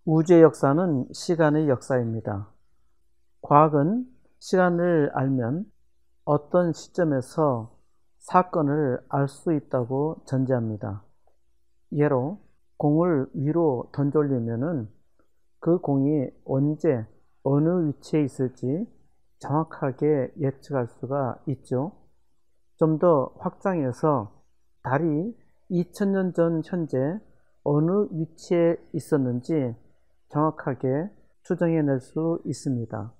우주의 역사는 시간의 역사입니다. 과학은 시간을 알면 어떤 시점에서 사건을 알 수 있다고 전제합니다. 예로 공을 위로 던져올리면은 그 공이 언제 어느 위치에 있을지 정확하게 예측할 수가 있죠. 좀 더 확장해서 달이 2000년 전 현재 어느 위치에 있었는지 정확하게 추정해낼 수 있습니다.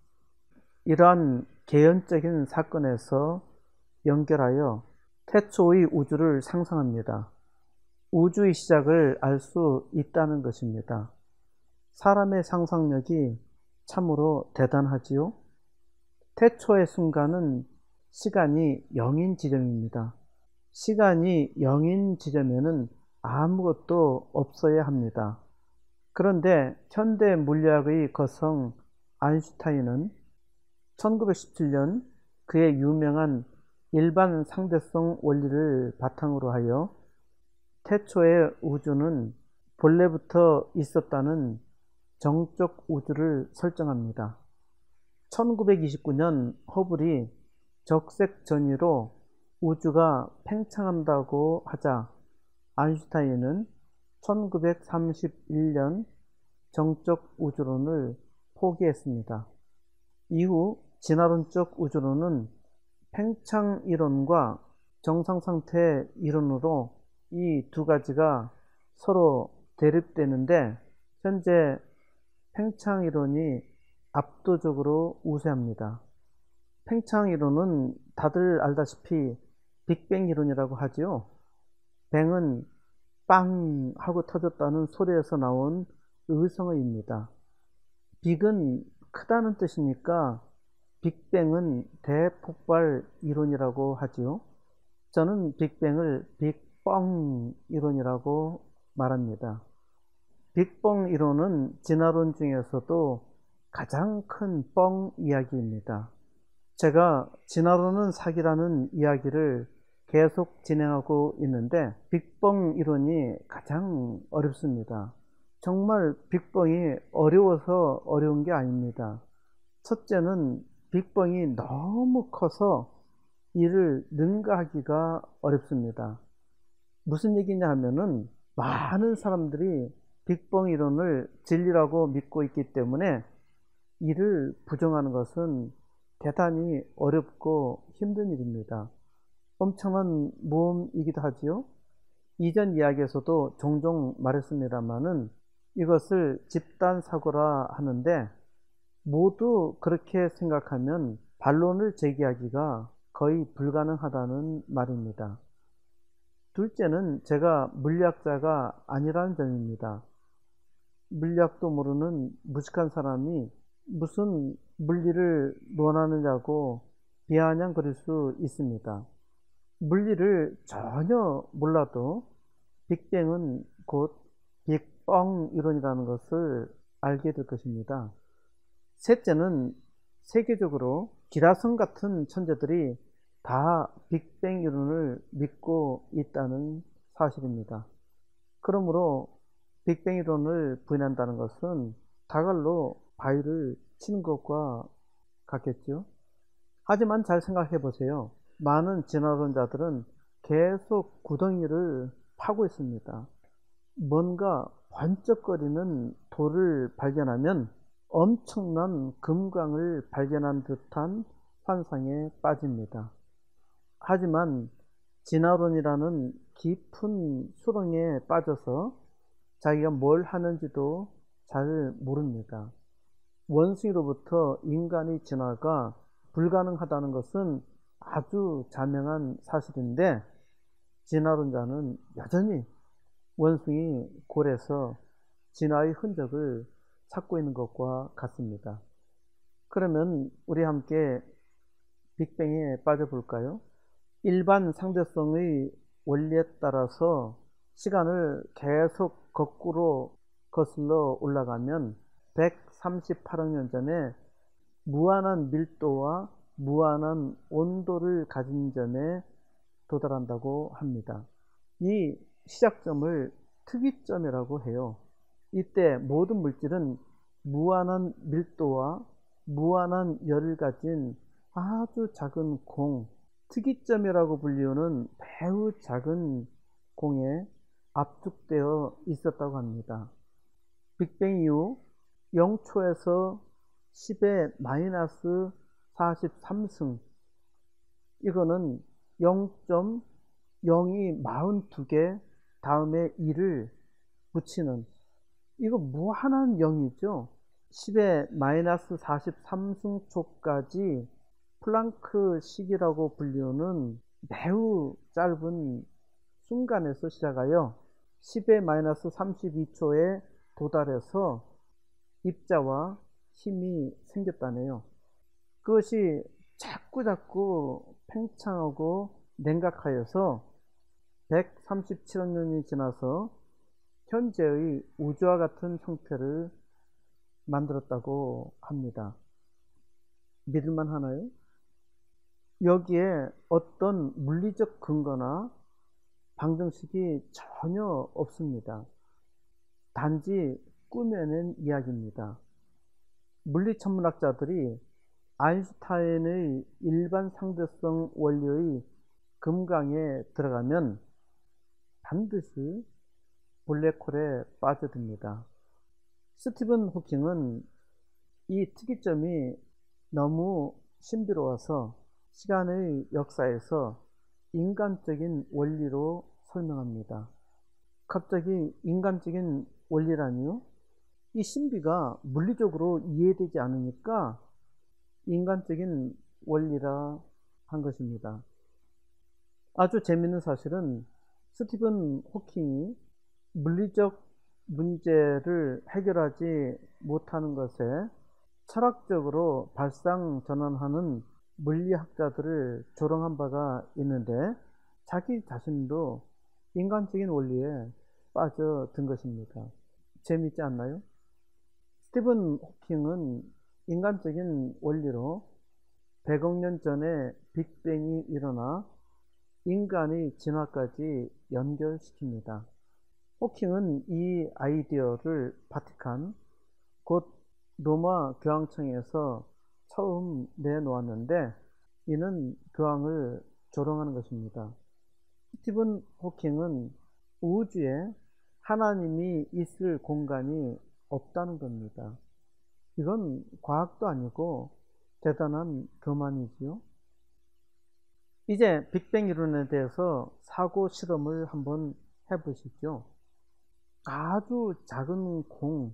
이러한 개연적인 사건에서 연결하여 태초의 우주를 상상합니다. 우주의 시작을 알 수 있다는 것입니다. 사람의 상상력이 참으로 대단하지요. 태초의 순간은 시간이 0인 지점입니다. 시간이 0인 지점에는 아무것도 없어야 합니다. 그런데 현대 물리학의 거성 아인슈타인은 1917년 그의 유명한 일반 상대성 원리를 바탕으로 하여 태초의 우주는 본래부터 있었다는 정적 우주를 설정합니다. 1929년 허블이 적색 전위로 우주가 팽창한다고 하자 아인슈타인은 1931년 정적 우주론을 포기했습니다. 이후 진화론적 우주론은 팽창 이론과 정상상태 이론으로 이 두 가지가 서로 대립되는데 현재 팽창 이론이 압도적으로 우세합니다. 팽창 이론은 다들 알다시피 빅뱅 이론이라고 하지요. 뱅은 빵 하고 터졌다는 소리에서 나온 의성어입니다. 빅은 크다는 뜻이니까 빅뱅은 대폭발 이론이라고 하지요. 저는 빅뱅을 빅뻥 이론이라고 말합니다. 빅뻥 이론은 진화론 중에서도 가장 큰 뻥 이야기입니다. 제가 진화론은 사기라는 이야기를 계속 진행하고 있는데 빅뻥 이론이 가장 어렵습니다. 정말 빅뻥이 어려워서 어려운 게 아닙니다. 첫째는 빅뻥이 너무 커서 이를 능가하기가 어렵습니다. 무슨 얘기냐 하면은 많은 사람들이 빅뻥 이론을 진리라고 믿고 있기 때문에 이를 부정하는 것은 대단히 어렵고 힘든 일입니다. 엄청난 모험이기도 하지요. 이전 이야기에서도 종종 말했습니다마는 이것을 집단사고라 하는데 모두 그렇게 생각하면 반론을 제기하기가 거의 불가능하다는 말입니다. 둘째는 제가 물리학자가 아니라는 점입니다. 물리학도 모르는 무식한 사람이 무슨 물리를 논하느냐고 비아냥거릴 수 있습니다. 물리를 전혀 몰라도 빅뱅은 곧 빅뻥 이론이라는 것을 알게 될 것입니다. 셋째는 세계적으로 기라성 같은 천재들이 다 빅뱅 이론을 믿고 있다는 사실입니다. 그러므로 빅뱅 이론을 부인한다는 것은 다갈로 바위를 치는 것과 같겠죠. 하지만 잘 생각해 보세요. 많은 진화론자들은 계속 구덩이를 파고 있습니다. 뭔가 번쩍거리는 돌을 발견하면 엄청난 금광을 발견한 듯한 환상에 빠집니다. 하지만 진화론이라는 깊은 수렁에 빠져서 자기가 뭘 하는지도 잘 모릅니다. 원숭이로부터 인간의 진화가 불가능하다는 것은 아주 자명한 사실인데 진화론자는 여전히 원숭이 골에서 진화의 흔적을 찾고 있는 것과 같습니다. 그러면 우리 함께 빅뱅에 빠져볼까요? 일반 상대성의 원리에 따라서 시간을 계속 거꾸로 거슬러 올라가면 138억 년 전에 무한한 밀도와 무한한 온도를 가진 점에 도달한다고 합니다. 이 시작점을 특이점이라고 해요. 이때 모든 물질은 무한한 밀도와 무한한 열을 가진 아주 작은 공, 특이점이라고 불리우는 매우 작은 공에 압축되어 있었다고 합니다. 빅뱅 이후 0초에서 10의 마이너스 43승, 이거는 0.0이 42개 다음에 2를 붙이는, 이거 무한한 0이죠. 10의 마이너스 43승초까지 플랑크 시기라고 불리우는 매우 짧은 순간에서 시작하여 10의 마이너스 32초에 도달해서 입자와 힘이 생겼다네요. 그것이 자꾸 팽창하고 냉각하여서 137억 년이 지나서 현재의 우주와 같은 형태를 만들었다고 합니다. 믿을만 하나요? 여기에 어떤 물리적 근거나 방정식이 전혀 없습니다. 단지 꾸며낸 이야기입니다. 물리천문학자들이 아인슈타인의 일반 상대성 원리의 금강에 들어가면 반드시 블랙홀에 빠져듭니다. 스티븐 호킹은 이 특이점이 너무 신비로워서 시간의 역사에서 인간적인 원리로 설명합니다. 갑자기 인간적인 원리라니요? 이 신비가 물리적으로 이해되지 않으니까 인간적인 원리라 한 것입니다. 아주 재미있는 사실은 스티븐 호킹이 물리적 문제를 해결하지 못하는 것에 철학적으로 발상전환하는 물리학자들을 조롱한 바가 있는데 자기 자신도 인간적인 원리에 빠져든 것입니다. 재미있지 않나요? 스티븐 호킹은 인간적인 원리로 100억 년 전에 빅뱅이 일어나 인간의 진화까지 연결시킵니다. 호킹은 이 아이디어를 바티칸, 곧 로마 교황청에서 처음 내놓았는데 이는 교황을 조롱하는 것입니다. 스티븐 호킹은 우주에 하나님이 있을 공간이 없다는 겁니다. 이건 과학도 아니고 대단한 교만이지요. 이제 빅뱅 이론에 대해서 사고 실험을 한번 해보시죠. 아주 작은 공,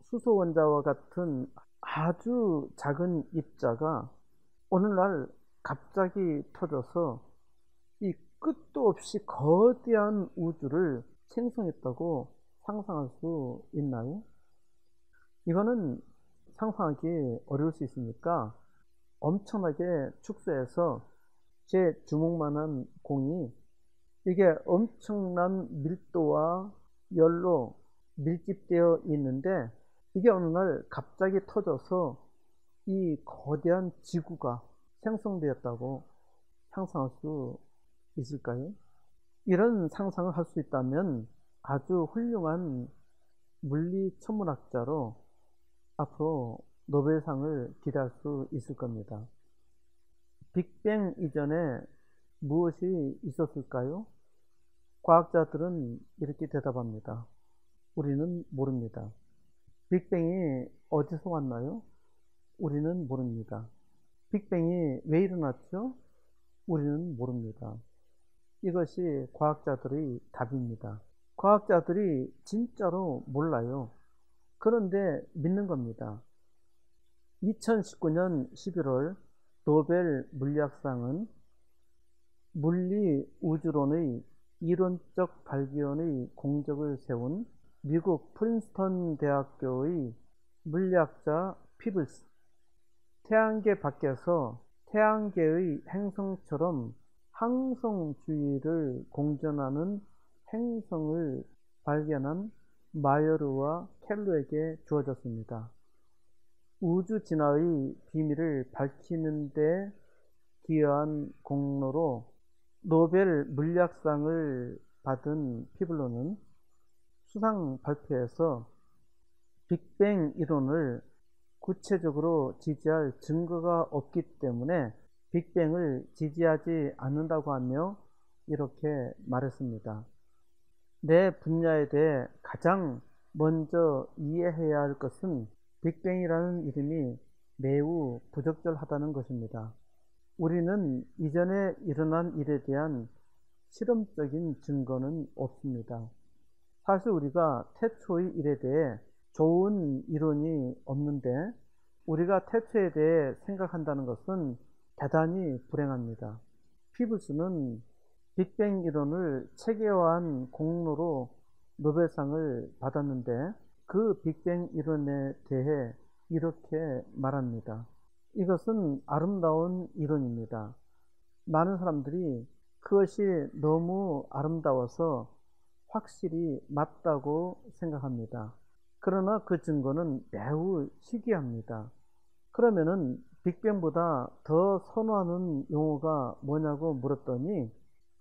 수소 원자와 같은 아주 작은 입자가 오늘날 갑자기 터져서 이 끝도 없이 거대한 우주를 생성했다고 상상할 수 있나요? 이거는 상상하기 어려울 수 있으니까 엄청나게 축소해서 제 주먹만한 공이 이게 엄청난 밀도와 열로 밀집되어 있는데 이게 어느 날 갑자기 터져서 이 거대한 지구가 생성되었다고 상상할 수 있을까요? 이런 상상을 할 수 있다면 아주 훌륭한 물리천문학자로 앞으로 노벨상을 기대할 수 있을 겁니다. 빅뱅 이전에 무엇이 있었을까요? 과학자들은 이렇게 대답합니다. 우리는 모릅니다. 빅뱅이 어디서 왔나요? 우리는 모릅니다. 빅뱅이 왜 일어났죠? 우리는 모릅니다. 이것이 과학자들의 답입니다. 과학자들이 진짜로 몰라요. 그런데 믿는 겁니다. 2019년 11월 노벨 물리학상은 물리 우주론의 이론적 발견의 공적을 세운 미국 프린스턴 대학교의 물리학자 피블스, 태양계 밖에서 태양계의 행성처럼 항성주의를 공전하는 행성을 발견한 마이어르와 켈로에게 주어졌습니다. 우주 진화의 비밀을 밝히는 데 기여한 공로로 노벨 물리학상을 받은 피블로는 수상 발표에서 빅뱅 이론을 구체적으로 지지할 증거가 없기 때문에 빅뱅을 지지하지 않는다고 하며 이렇게 말했습니다. 내 분야에 대해 가장 먼저 이해해야 할 것은 빅뱅이라는 이름이 매우 부적절하다는 것입니다. 우리는 이전에 일어난 일에 대한 실험적인 증거는 없습니다. 사실 우리가 태초의 일에 대해 좋은 이론이 없는데 우리가 태초에 대해 생각한다는 것은 대단히 불행합니다. 피브스는 빅뱅 이론을 체계화한 공로로 노벨상을 받았는데 그 빅뱅 이론에 대해 이렇게 말합니다. 이것은 아름다운 이론입니다. 많은 사람들이 그것이 너무 아름다워서 확실히 맞다고 생각합니다. 그러나 그 증거는 매우 희귀합니다. 그러면은 빅뱅보다 더 선호하는 용어가 뭐냐고 물었더니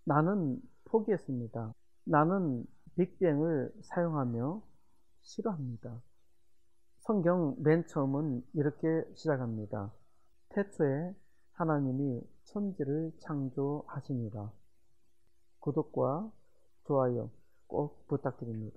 나는 포기했습니다. 나는 빅뱅을 사용하며 싫어합니다. 성경 맨 처음은 이렇게 시작합니다. 태초에 하나님이 천지를 창조하시니라. 구독과 좋아요 꼭 부탁드립니다.